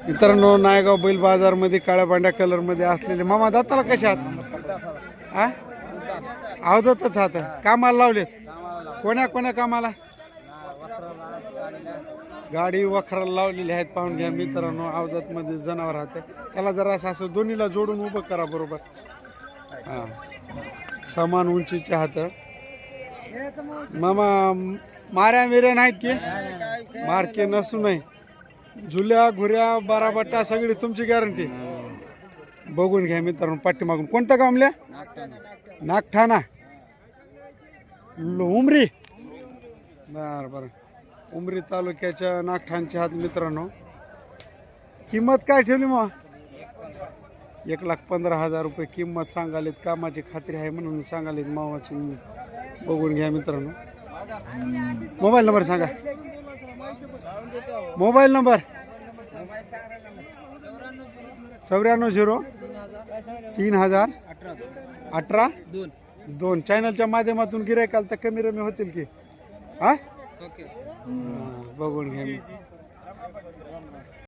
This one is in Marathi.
मित्रांनो नायगाव बैल बाजार मध्ये काळ्या पांढऱ्या कलर मध्ये असलेले मामा दाताला कशा आहात? अवधतच आहात कामाला लावले कोण्या कोण्या कामाला गाडी वखराला लावलेली आहेत पाहून घ्या मित्रांनो अवधत मध्ये जनावर राहते त्याला जरा असं दोन्हीला जोडून उभं करा बरोबर हा समान उंचीचे हात मामा माऱ्या मिऱ्या नाहीत की मारके नसू नये झुल्या घुऱ्या बाराबट्टा सगळी तुमची गॅरंटी बघून घ्या मित्रांनो पाठीमागून कोणतं गाव म्हणल्या नागठाणा उमरी बरं बरं उमरी तालुक्याच्या नागठाणचे हात मित्रांनो किंमत काय ठेवली मग 1,15,000 रुपये किंमत सांगालीत कामाची खात्री आहे म्हणून सांगालीत मावाची बघून घ्या मित्रांनो मोबाईल नंबर सांगा मोबाईल नंबर 94-0-3000-18-2 चॅनलच्या माध्यमातून गिरायकाल तर कमी रमी होतील की हा बघून घ्या